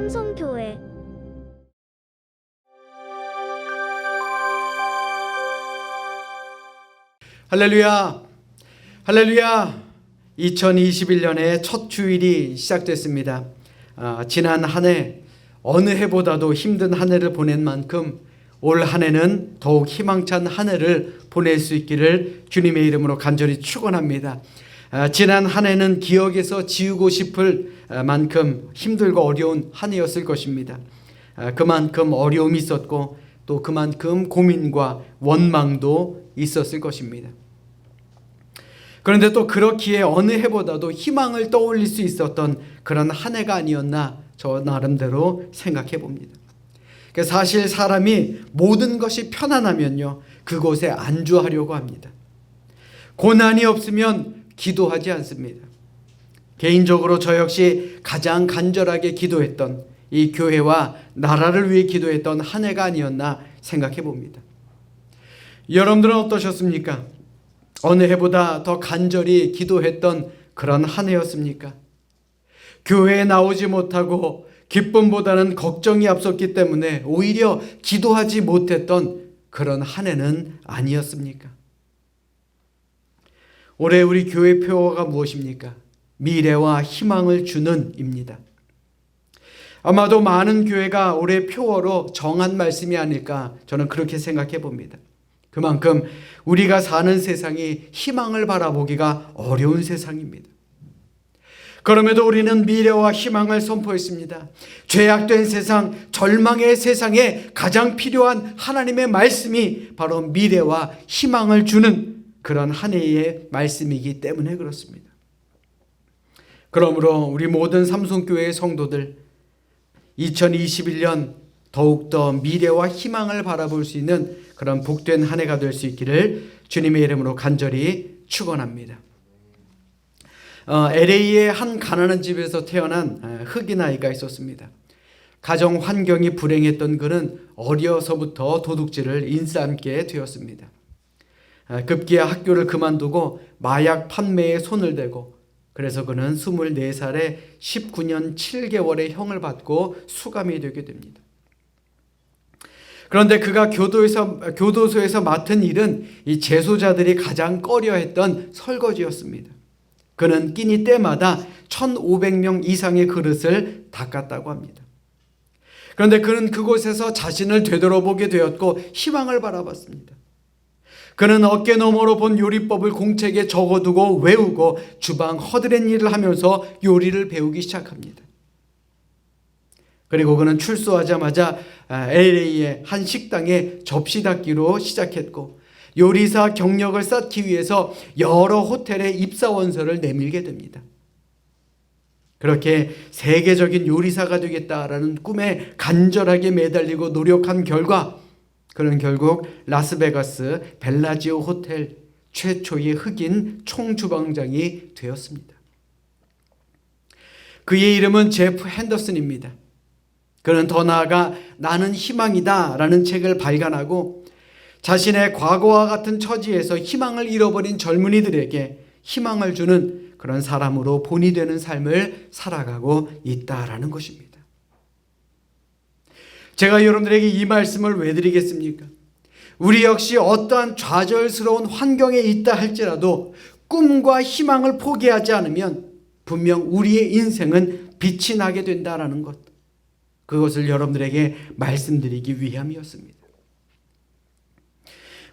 삼성교회 할렐루야, 할렐루야. 2021년의 첫 주일이 시작됐습니다. 지난 한 해 어느 해보다도 힘든 한 해를 보낸 만큼 올 한 해는 더욱 희망찬 한 해를 보낼 수 있기를 주님의 이름으로 간절히 축원합니다. 지난 한 해는 기억에서 지우고 싶을 만큼 힘들고 어려운 한 해였을 것입니다. 그만큼 어려움이 있었고 또 그만큼 고민과 원망도 있었을 것입니다. 그런데 또 그렇기에 어느 해보다도 희망을 떠올릴 수 있었던 그런 한 해가 아니었나 저 나름대로 생각해 봅니다. 사실 사람이 모든 것이 편안하면요 그곳에 안주하려고 합니다. 고난이 없으면 기도하지 않습니다. 개인적으로 저 역시 가장 간절하게 기도했던 이 교회와 나라를 위해 기도했던 한 해가 아니었나 생각해 봅니다. 여러분들은 어떠셨습니까? 어느 해보다 더 간절히 기도했던 그런 한 해였습니까? 교회에 나오지 못하고 기쁨보다는 걱정이 앞섰기 때문에 오히려 기도하지 못했던 그런 한 해는 아니었습니까? 올해 우리 교회 표어가 무엇입니까? 미래와 희망을 주는 입니다. 아마도 많은 교회가 올해 표어로 정한 말씀이 아닐까 저는 그렇게 생각해 봅니다. 그만큼 우리가 사는 세상이 희망을 바라보기가 어려운 세상입니다. 그럼에도 우리는 미래와 희망을 선포했습니다. 죄악된 세상, 절망의 세상에 가장 필요한 하나님의 말씀이 바로 미래와 희망을 주는 그런 한 해의 말씀이기 때문에 그렇습니다. 그러므로 우리 모든 삼성교회의 성도들 2021년 더욱더 미래와 희망을 바라볼 수 있는 그런 복된 한 해가 될 수 있기를 주님의 이름으로 간절히 축원합니다. LA의 한 가난한 집에서 태어난 흑인 아이가 있었습니다. 가정 환경이 불행했던 그는 어려서부터 도둑질을 인싸안게 되었습니다. 급기야 학교를 그만두고 마약 판매에 손을 대고 그래서 그는 24살에 19년 7개월의 형을 받고 수감이 되게 됩니다. 그런데 그가 교도소에서 맡은 일은 이 재소자들이 가장 꺼려했던 설거지였습니다. 그는 끼니 때마다 1,500명 이상의 그릇을 닦았다고 합니다. 그런데 그는 그곳에서 자신을 되돌아보게 되었고 희망을 바라봤습니다. 그는 어깨 너머로 본 요리법을 공책에 적어두고 외우고 주방 허드렛 일을 하면서 요리를 배우기 시작합니다. 그리고 그는 출소하자마자 LA의 한 식당에 접시 닦기로 시작했고 요리사 경력을 쌓기 위해서 여러 호텔에 입사원서를 내밀게 됩니다. 그렇게 세계적인 요리사가 되겠다라는 꿈에 간절하게 매달리고 노력한 결과 그는 결국 라스베가스 벨라지오 호텔 최초의 흑인 총주방장이 되었습니다. 그의 이름은 제프 핸더슨입니다. 그는 더 나아가 나는 희망이다 라는 책을 발간하고 자신의 과거와 같은 처지에서 희망을 잃어버린 젊은이들에게 희망을 주는 그런 사람으로 본이 되는 삶을 살아가고 있다라는 것입니다. 제가 여러분들에게 이 말씀을 왜 드리겠습니까? 우리 역시 어떠한 좌절스러운 환경에 있다 할지라도 꿈과 희망을 포기하지 않으면 분명 우리의 인생은 빛이 나게 된다라는 것. 그것을 여러분들에게 말씀드리기 위함이었습니다.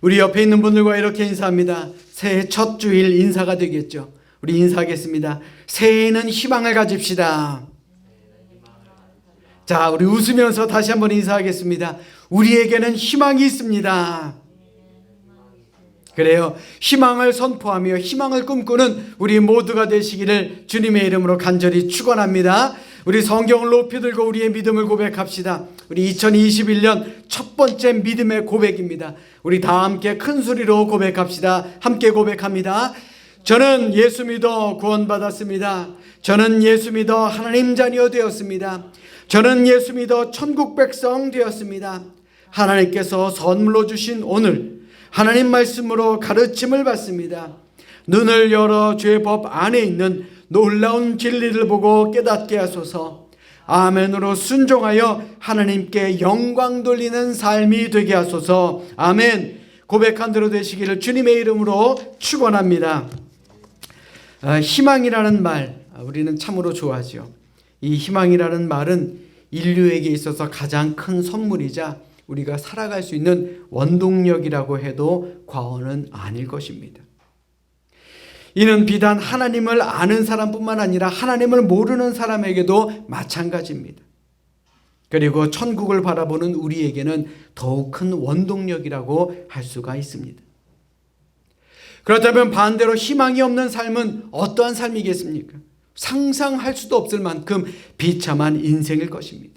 우리 옆에 있는 분들과 이렇게 인사합니다. 새해 첫 주일 인사가 되겠죠. 우리 인사하겠습니다. 새해에는 희망을 가집시다. 자, 우리 웃으면서 다시 한번 인사하겠습니다. 우리에게는 희망이 있습니다. 그래요. 희망을 선포하며 희망을 꿈꾸는 우리 모두가 되시기를 주님의 이름으로 간절히 축원합니다. 우리 성경을 높이 들고 우리의 믿음을 고백합시다. 우리 2021년 첫 번째 믿음의 고백입니다. 우리 다 함께 큰 소리로 고백합시다. 함께 고백합니다. 저는 예수 믿어 구원받았습니다. 저는 예수 믿어 하나님 자녀 되었습니다. 저는 예수 믿어 천국 백성 되었습니다. 하나님께서 선물로 주신 오늘 하나님 말씀으로 가르침을 받습니다. 눈을 열어 죄의 법 안에 있는 놀라운 진리를 보고 깨닫게 하소서. 아멘으로 순종하여 하나님께 영광 돌리는 삶이 되게 하소서. 아멘. 고백한 대로 되시기를 주님의 이름으로 축원합니다. 희망이라는 말 우리는 참으로 좋아하죠. 이 희망이라는 말은 인류에게 있어서 가장 큰 선물이자 우리가 살아갈 수 있는 원동력이라고 해도 과언은 아닐 것입니다. 이는 비단 하나님을 아는 사람뿐만 아니라 하나님을 모르는 사람에게도 마찬가지입니다. 그리고 천국을 바라보는 우리에게는 더욱 큰 원동력이라고 할 수가 있습니다. 그렇다면 반대로 희망이 없는 삶은 어떠한 삶이겠습니까? 상상할 수도 없을 만큼 비참한 인생일 것입니다.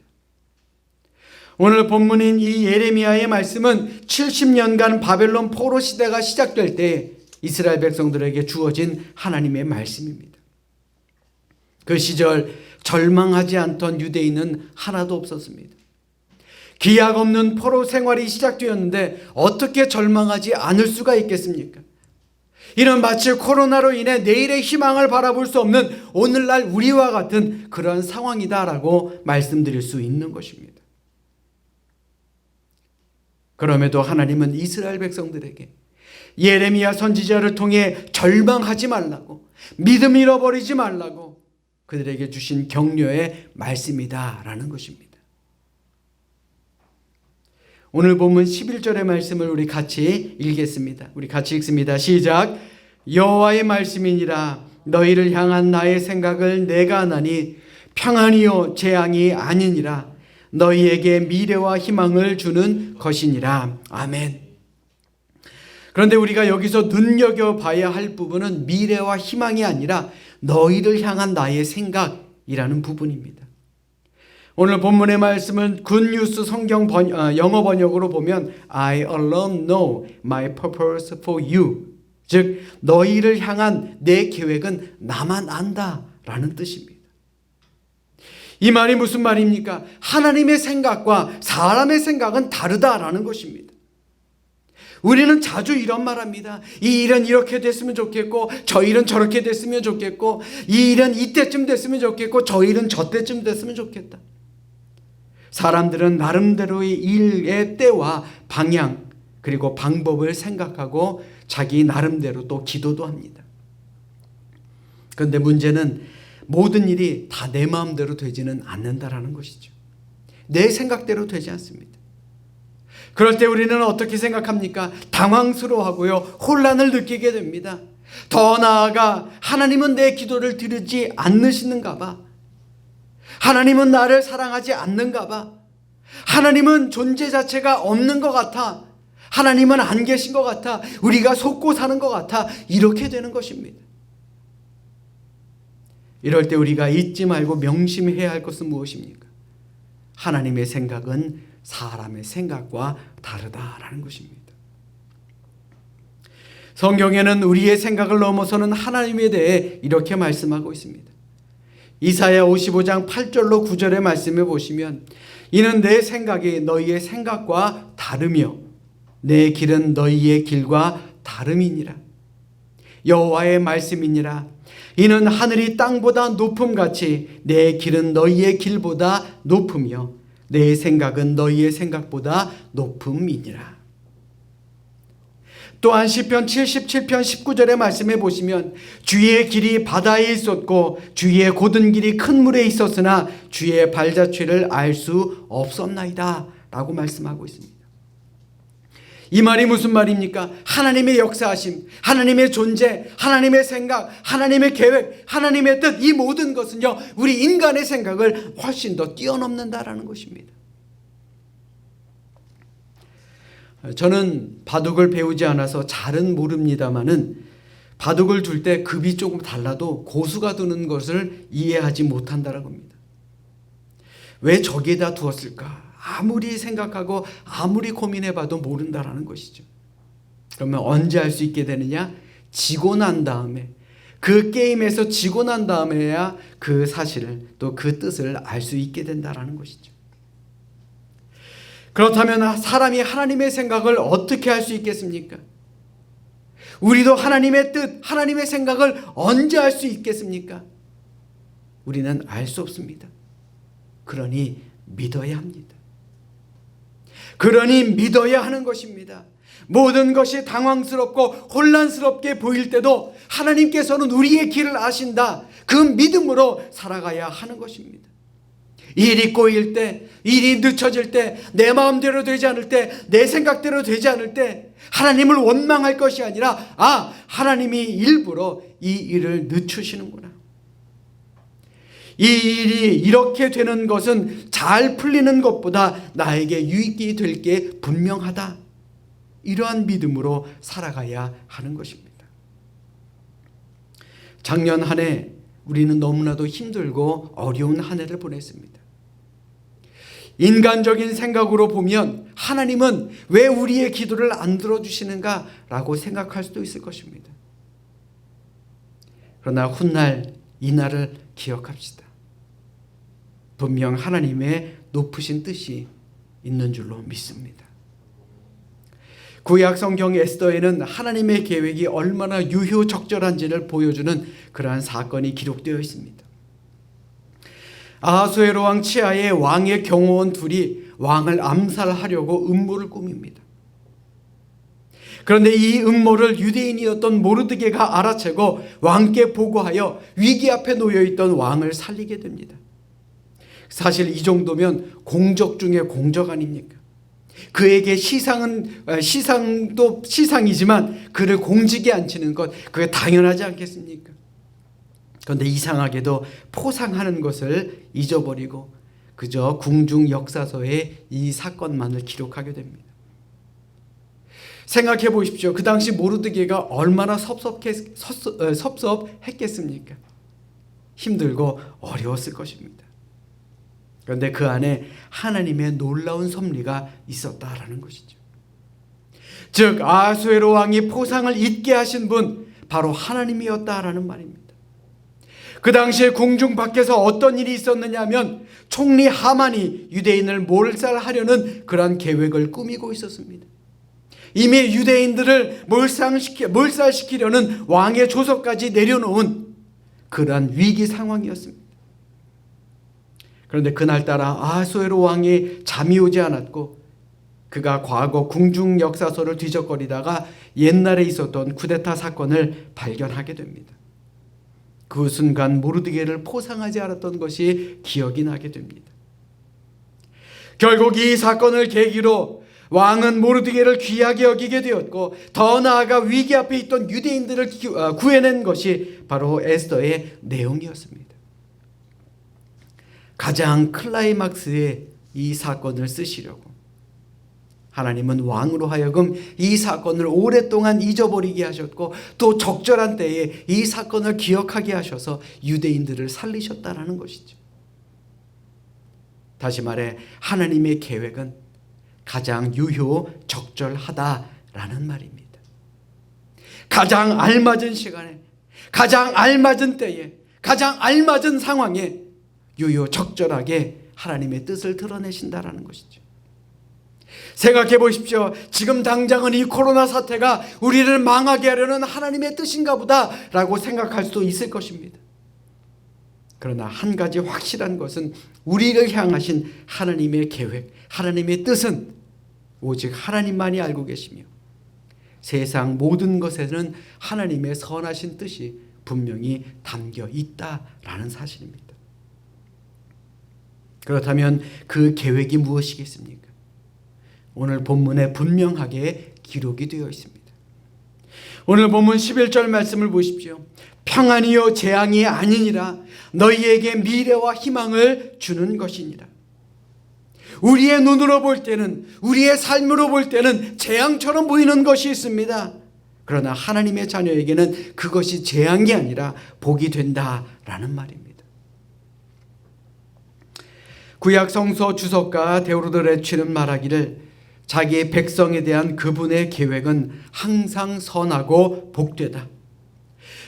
오늘 본문인 이 예레미야의 말씀은 70년간 바벨론 포로 시대가 시작될 때 이스라엘 백성들에게 주어진 하나님의 말씀입니다. 그 시절 절망하지 않던 유대인은 하나도 없었습니다. 기약 없는 포로 생활이 시작되었는데 어떻게 절망하지 않을 수가 있겠습니까? 이는 마치 코로나로 인해 내일의 희망을 바라볼 수 없는 오늘날 우리와 같은 그런 상황이다라고 말씀드릴 수 있는 것입니다. 그럼에도 하나님은 이스라엘 백성들에게 예레미야 선지자를 통해 절망하지 말라고, 믿음 잃어버리지 말라고 그들에게 주신 격려의 말씀이다라는 것입니다. 오늘 본문 11절의 말씀을 우리 같이 읽겠습니다. 우리 같이 읽습니다. 시작. 여호와의 말씀이니라. 너희를 향한 나의 생각을 내가 아나니 평안이요 재앙이 아니니라. 너희에게 미래와 희망을 주는 것이니라. 아멘. 그런데 우리가 여기서 눈여겨봐야 할 부분은 미래와 희망이 아니라 너희를 향한 나의 생각이라는 부분입니다. 오늘 본문의 말씀은 굿뉴스 성경 영어 번역으로 보면 I alone know my purpose for you, 즉 너희를 향한 내 계획은 나만 안다라는 뜻입니다. 이 말이 무슨 말입니까? 하나님의 생각과 사람의 생각은 다르다라는 것입니다. 우리는 자주 이런 말합니다. 이 일은 이렇게 됐으면 좋겠고 저 일은 저렇게 됐으면 좋겠고 이 일은 이때쯤 됐으면 좋겠고 저 일은 저때쯤 됐으면 좋겠다. 사람들은 나름대로의 일의 때와 방향 그리고 방법을 생각하고 자기 나름대로 또 기도도 합니다. 그런데 문제는 모든 일이 다 내 마음대로 되지는 않는다라는 것이죠. 내 생각대로 되지 않습니다. 그럴 때 우리는 어떻게 생각합니까? 당황스러워하고요, 혼란을 느끼게 됩니다. 더 나아가 하나님은 내 기도를 들으지 않으시는가 봐. 하나님은 나를 사랑하지 않는가 봐. 하나님은 존재 자체가 없는 것 같아. 하나님은 안 계신 것 같아. 우리가 속고 사는 것 같아. 이렇게 되는 것입니다. 이럴 때 우리가 잊지 말고 명심해야 할 것은 무엇입니까? 하나님의 생각은 사람의 생각과 다르다라는 것입니다. 성경에는 우리의 생각을 넘어서는 하나님에 대해 이렇게 말씀하고 있습니다. 이사야 55장 8절로 9절의 말씀을 보시면 이는 내 생각이 너희의 생각과 다르며 내 길은 너희의 길과 다름이니라. 여호와의 말씀이니라. 이는 하늘이 땅보다 높음같이 내 길은 너희의 길보다 높으며 내 생각은 너희의 생각보다 높음이니라. 또한 시편 77편 19절의 말씀에 보시면 주의 길이 바다에 있었고 주의 곧은 길이 큰 물에 있었으나 주의 발자취를 알 수 없었나이다 라고 말씀하고 있습니다. 이 말이 무슨 말입니까? 하나님의 역사하심, 하나님의 존재, 하나님의 생각, 하나님의 계획, 하나님의 뜻, 이 모든 것은요 우리 인간의 생각을 훨씬 더 뛰어넘는다라는 것입니다. 저는 바둑을 배우지 않아서 잘은 모릅니다마는 바둑을 둘 때 급이 조금 달라도 고수가 두는 것을 이해하지 못한다는 겁니다. 왜 저기에다 두었을까? 아무리 생각하고 아무리 고민해봐도 모른다라는 것이죠. 그러면 언제 알 수 있게 되느냐? 지고 난 다음에, 그 게임에서 지고 난 다음에야 그 사실을 또 그 뜻을 알 수 있게 된다라는 것이죠. 그렇다면 사람이 하나님의 생각을 어떻게 할 수 있겠습니까? 우리도 하나님의 뜻, 하나님의 생각을 언제 알 수 있겠습니까? 우리는 알 수 없습니다. 그러니 믿어야 합니다. 그러니 믿어야 하는 것입니다. 모든 것이 당황스럽고 혼란스럽게 보일 때도 하나님께서는 우리의 길을 아신다. 그 믿음으로 살아가야 하는 것입니다. 일이 꼬일 때, 일이 늦춰질 때, 내 마음대로 되지 않을 때, 내 생각대로 되지 않을 때 하나님을 원망할 것이 아니라 하나님이 일부러 이 일을 늦추시는구나. 이 일이 이렇게 되는 것은 잘 풀리는 것보다 나에게 유익이 될 게 분명하다. 이러한 믿음으로 살아가야 하는 것입니다. 작년 한 해 우리는 너무나도 힘들고 어려운 한 해를 보냈습니다. 인간적인 생각으로 보면 하나님은 왜 우리의 기도를 안 들어주시는가 라고 생각할 수도 있을 것입니다. 그러나 훗날 이날을 기억합시다. 분명 하나님의 높으신 뜻이 있는 줄로 믿습니다. 구약 성경 에스더에는 하나님의 계획이 얼마나 유효적절한지를 보여주는 그러한 사건이 기록되어 있습니다. 아하수에로 왕 치하의 왕의 경호원 둘이 왕을 암살하려고 음모를 꾸밉니다. 그런데 이 음모를 유대인이었던 모르드게가 알아채고 왕께 보고하여 위기 앞에 놓여있던 왕을 살리게 됩니다. 사실 이 정도면 공적 중에 공적 아닙니까? 그에게 시상도 시상이지만 그를 공직에 앉히는 것, 그게 당연하지 않겠습니까? 그런데 이상하게도 포상하는 것을 잊어버리고 그저 궁중 역사서에 이 사건만을 기록하게 됩니다. 생각해 보십시오. 그 당시 모르드게가 얼마나 섭섭했겠습니까? 힘들고 어려웠을 것입니다. 그런데 그 안에 하나님의 놀라운 섭리가 있었다라는 것이죠. 즉 아하수에로 왕이 포상을 잊게 하신 분 바로 하나님이었다라는 말입니다. 그 당시에 궁중 밖에서 어떤 일이 있었느냐 하면 총리 하만이 유대인을 몰살하려는 그러한 계획을 꾸미고 있었습니다. 이미 유대인들을 몰살시키려는 왕의 조서까지 내려놓은 그러한 위기 상황이었습니다. 그런데 그날따라 아하수에로 왕이 잠이 오지 않았고 그가 과거 궁중 역사서를 뒤적거리다가 옛날에 있었던 쿠데타 사건을 발견하게 됩니다. 그 순간 모르드게를 포상하지 않았던 것이 기억이 나게 됩니다. 결국 이 사건을 계기로 왕은 모르드게를 귀하게 여기게 되었고 더 나아가 위기 앞에 있던 유대인들을 구해낸 것이 바로 에스더의 내용이었습니다. 가장 클라이막스의 이 사건을 쓰시려고 하나님은 왕으로 하여금 이 사건을 오랫동안 잊어버리게 하셨고 또 적절한 때에 이 사건을 기억하게 하셔서 유대인들을 살리셨다라는 것이죠. 다시 말해 하나님의 계획은 가장 유효적절하다라는 말입니다. 가장 알맞은 시간에, 가장 알맞은 때에, 가장 알맞은 상황에 유효적절하게 하나님의 뜻을 드러내신다라는 것이죠. 생각해 보십시오. 지금 당장은 이 코로나 사태가 우리를 망하게 하려는 하나님의 뜻인가 보다라고 생각할 수도 있을 것입니다. 그러나 한 가지 확실한 것은 우리를 향하신 하나님의 계획, 하나님의 뜻은 오직 하나님만이 알고 계시며 세상 모든 것에는 하나님의 선하신 뜻이 분명히 담겨 있다라는 사실입니다. 그렇다면 그 계획이 무엇이겠습니까? 오늘 본문에 분명하게 기록이 되어 있습니다. 오늘 본문 11절 말씀을 보십시오. 평안이요 재앙이 아니니라 너희에게 미래와 희망을 주는 것이니라. 우리의 눈으로 볼 때는, 우리의 삶으로 볼 때는 재앙처럼 보이는 것이 있습니다. 그러나 하나님의 자녀에게는 그것이 재앙이 아니라 복이 된다라는 말입니다. 구약 성서 주석가 데오도르 레취는 말하기를 자기의 백성에 대한 그분의 계획은 항상 선하고 복되다.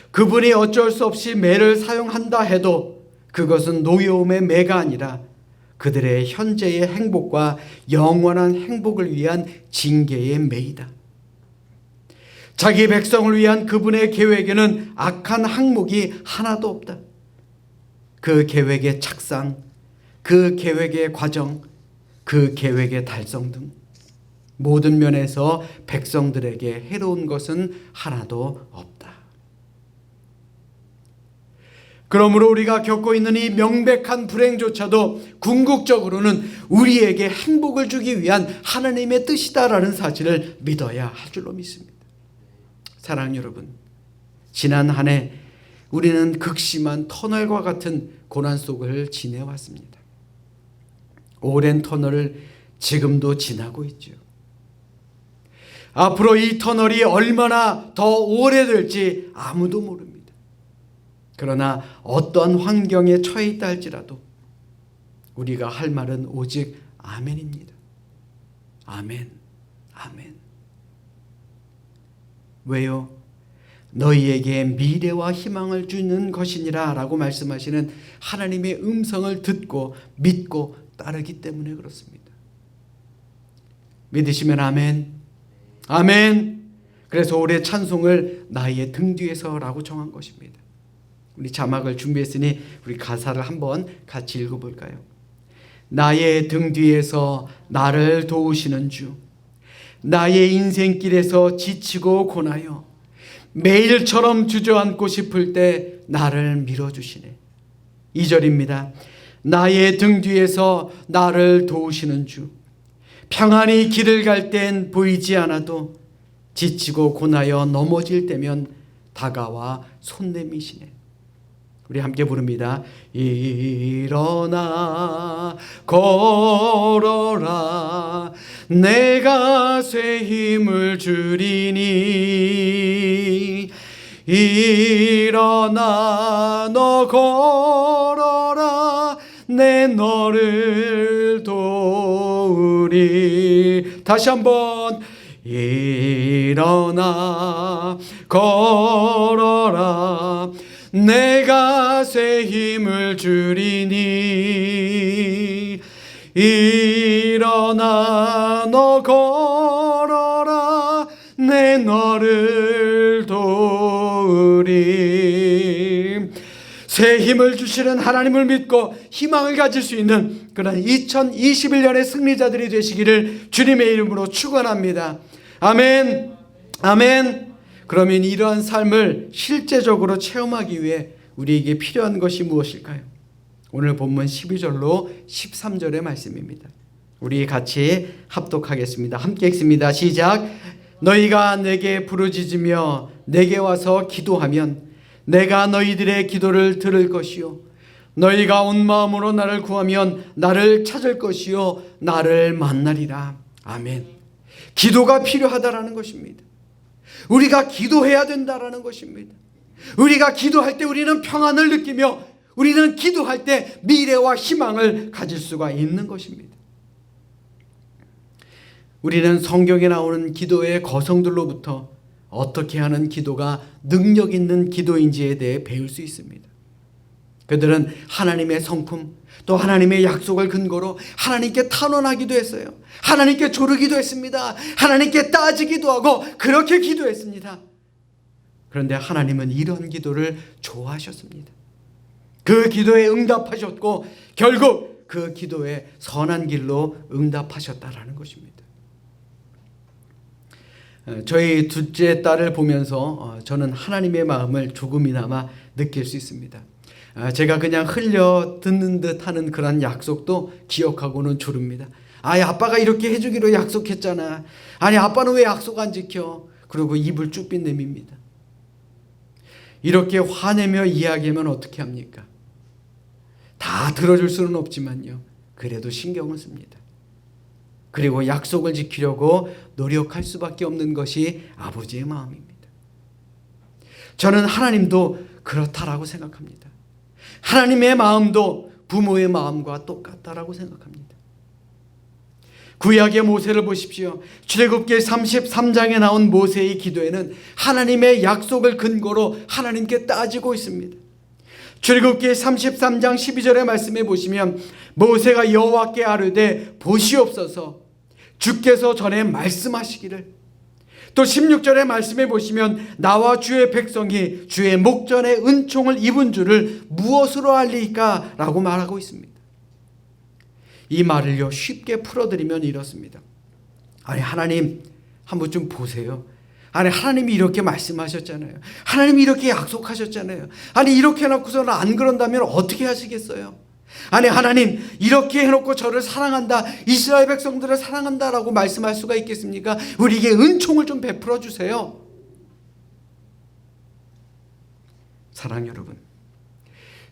그분이 어쩔 수 없이 매를 사용한다 해도 그것은 노여움의 매가 아니라 그들의 현재의 행복과 영원한 행복을 위한 징계의 매이다. 자기 백성을 위한 그분의 계획에는 악한 항목이 하나도 없다. 그 계획의 착상, 그 계획의 과정, 그 계획의 달성 등 모든 면에서 백성들에게 해로운 것은 하나도 없다. 그러므로 우리가 겪고 있는 이 명백한 불행조차도 궁극적으로는 우리에게 행복을 주기 위한 하나님의 뜻이다라는 사실을 믿어야 할 줄로 믿습니다. 사랑하는 여러분, 지난 한 해 우리는 극심한 터널과 같은 고난 속을 지내왔습니다. 오랜 터널을 지금도 지나고 있죠. 앞으로 이 터널이 얼마나 더 오래될지 아무도 모릅니다. 그러나 어떠한 환경에 처해 있다 할지라도 우리가 할 말은 오직 아멘입니다. 아멘, 아멘. 왜요? 너희에게 미래와 희망을 주는 것이니라 라고 말씀하시는 하나님의 음성을 듣고 믿고 따르기 때문에 그렇습니다. 믿으시면 아멘, 아멘. 그래서 올해 찬송을 나의 등 뒤에서라고 정한 것입니다. 우리 자막을 준비했으니 우리 가사를 한번 같이 읽어볼까요? 나의 등 뒤에서 나를 도우시는 주, 나의 인생길에서 지치고 고나여 매일처럼 주저앉고 싶을 때 나를 밀어주시네. 2절입니다. 나의 등 뒤에서 나를 도우시는 주, 평안히 길을 갈 땐 보이지 않아도 지치고 고나여 넘어질 때면 다가와 손 내미시네. 우리 함께 부릅니다. 일어나 걸어라 내가 새 힘을 주리니 일어나 너 걸어라 내 너를 도우리. 다시 한번 일어나 걸어라 내가 새 힘을 주리니 일어나 너 걸어라 내 너를 도우리. 새 힘을 주시는 하나님을 믿고 희망을 가질 수 있는 그런 2021년의 승리자들이 되시기를 주님의 이름으로 축원합니다. 아멘, 아멘. 그러면 이러한 삶을 실제적으로 체험하기 위해 우리에게 필요한 것이 무엇일까요? 오늘 본문 12절로 13절의 말씀입니다. 우리 같이 합독하겠습니다. 함께 읽습니다. 시작. 너희가 내게 부르짖으며 내게 와서 기도하면 내가 너희들의 기도를 들을 것이요 너희가 온 마음으로 나를 구하면 나를 찾을 것이요 나를 만나리라. 아멘. 기도가 필요하다라는 것입니다. 우리가 기도해야 된다라는 것입니다. 우리가 기도할 때 우리는 평안을 느끼며 우리는 기도할 때 미래와 희망을 가질 수가 있는 것입니다. 우리는 성경에 나오는 기도의 거성들로부터 어떻게 하는 기도가 능력 있는 기도인지에 대해 배울 수 있습니다. 그들은 하나님의 성품 또 하나님의 약속을 근거로 하나님께 탄원하기도 했어요. 하나님께 조르기도 했습니다. 하나님께 따지기도 하고 그렇게 기도했습니다. 그런데 하나님은 이런 기도를 좋아하셨습니다. 그 기도에 응답하셨고 결국 그 기도에 선한 길로 응답하셨다라는 것입니다. 저희 둘째 딸을 보면서 저는 하나님의 마음을 조금이나마 느낄 수 있습니다. 제가 그냥 흘려 듣는 듯 하는 그런 약속도 기억하고는 조릅니다. 아니 아빠가 이렇게 해주기로 약속했잖아. 아니 아빠는 왜 약속 안 지켜? 그리고 입을 쭉 빗내밉니다. 이렇게 화내며 이야기하면 어떻게 합니까? 다 들어줄 수는 없지만요. 그래도 신경을 씁니다. 그리고 약속을 지키려고 노력할 수밖에 없는 것이 아버지의 마음입니다. 저는 하나님도 그렇다라고 생각합니다. 하나님의 마음도 부모의 마음과 똑같다라고 생각합니다. 구약의 모세를 보십시오. 출애굽기 33장에 나온 모세의 기도에는 하나님의 약속을 근거로 하나님께 따지고 있습니다. 출애굽기 33장 12절의 말씀에 보시면 모세가 여호와께 아뢰되 보시옵소서 주께서 전에 말씀하시기를, 또 16절의 말씀에 보시면 나와 주의 백성이 주의 목전에 은총을 입은 줄을 무엇으로 알리까? 라고 말하고 있습니다. 이 말을요 쉽게 풀어드리면 이렇습니다. 아니 하나님 한번 좀 보세요. 아니 하나님이 이렇게 말씀하셨잖아요. 하나님이 이렇게 약속하셨잖아요. 아니 이렇게 해놓고서는 안 그런다면 어떻게 하시겠어요? 아니 하나님 이렇게 해놓고 저를 사랑한다, 이스라엘 백성들을 사랑한다라고 말씀할 수가 있겠습니까? 우리에게 은총을 좀 베풀어 주세요. 사랑 여러분,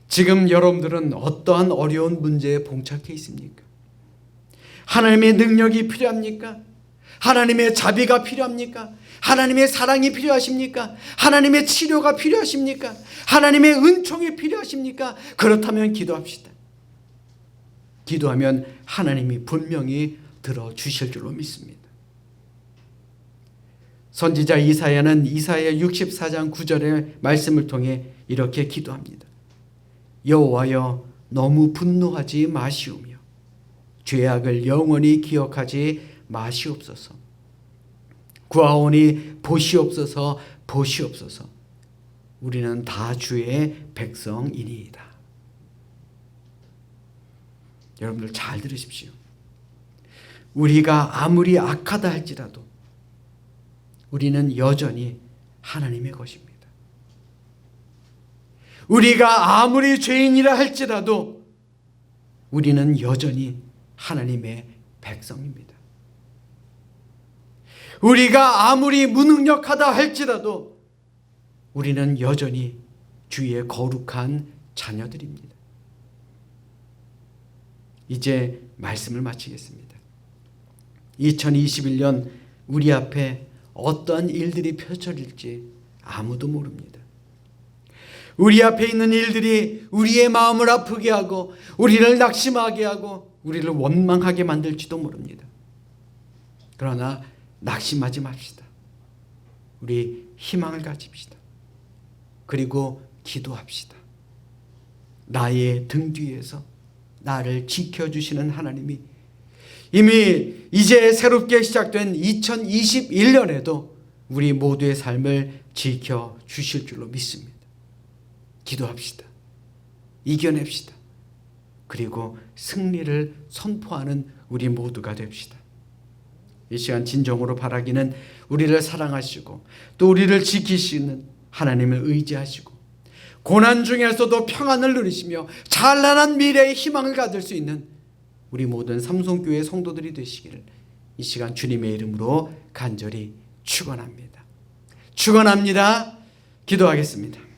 지금 여러분들은 어떠한 어려운 문제에 봉착해 있습니까? 하나님의 능력이 필요합니까? 하나님의 자비가 필요합니까? 하나님의 사랑이 필요하십니까? 하나님의 치료가 필요하십니까? 하나님의 은총이 필요하십니까? 그렇다면 기도합시다. 기도하면 하나님이 분명히 들어주실 줄로 믿습니다. 선지자 이사야는 이사야 64장 9절의 말씀을 통해 이렇게 기도합니다. 여호와여 너무 분노하지 마시오며 죄악을 영원히 기억하지 마시옵소서. 구하오니 보시옵소서, 보시옵소서. 우리는 다 주의 백성이니이다. 여러분들 잘 들으십시오. 우리가 아무리 악하다 할지라도 우리는 여전히 하나님의 것입니다. 우리가 아무리 죄인이라 할지라도 우리는 여전히 하나님의 백성입니다. 우리가 아무리 무능력하다 할지라도 우리는 여전히 주의 거룩한 자녀들입니다. 이제 말씀을 마치겠습니다. 2021년 우리 앞에 어떠한 일들이 펼쳐질지 아무도 모릅니다. 우리 앞에 있는 일들이 우리의 마음을 아프게 하고 우리를 낙심하게 하고 우리를 원망하게 만들지도 모릅니다. 그러나 낙심하지 맙시다. 우리 희망을 가집시다. 그리고 기도합시다. 나의 등 뒤에서 나를 지켜주시는 하나님이 이미 이제 새롭게 시작된 2021년에도 우리 모두의 삶을 지켜주실 줄로 믿습니다. 기도합시다. 이겨냅시다. 그리고 승리를 선포하는 우리 모두가 됩시다. 이 시간 진정으로 바라기는 우리를 사랑하시고 또 우리를 지키시는 하나님을 의지하시고 고난 중에서도 평안을 누리시며 찬란한 미래의 희망을 가질 수 있는 우리 모든 삼성교회 성도들이 되시기를 이 시간 주님의 이름으로 간절히 축원합니다. 축원합니다. 기도하겠습니다.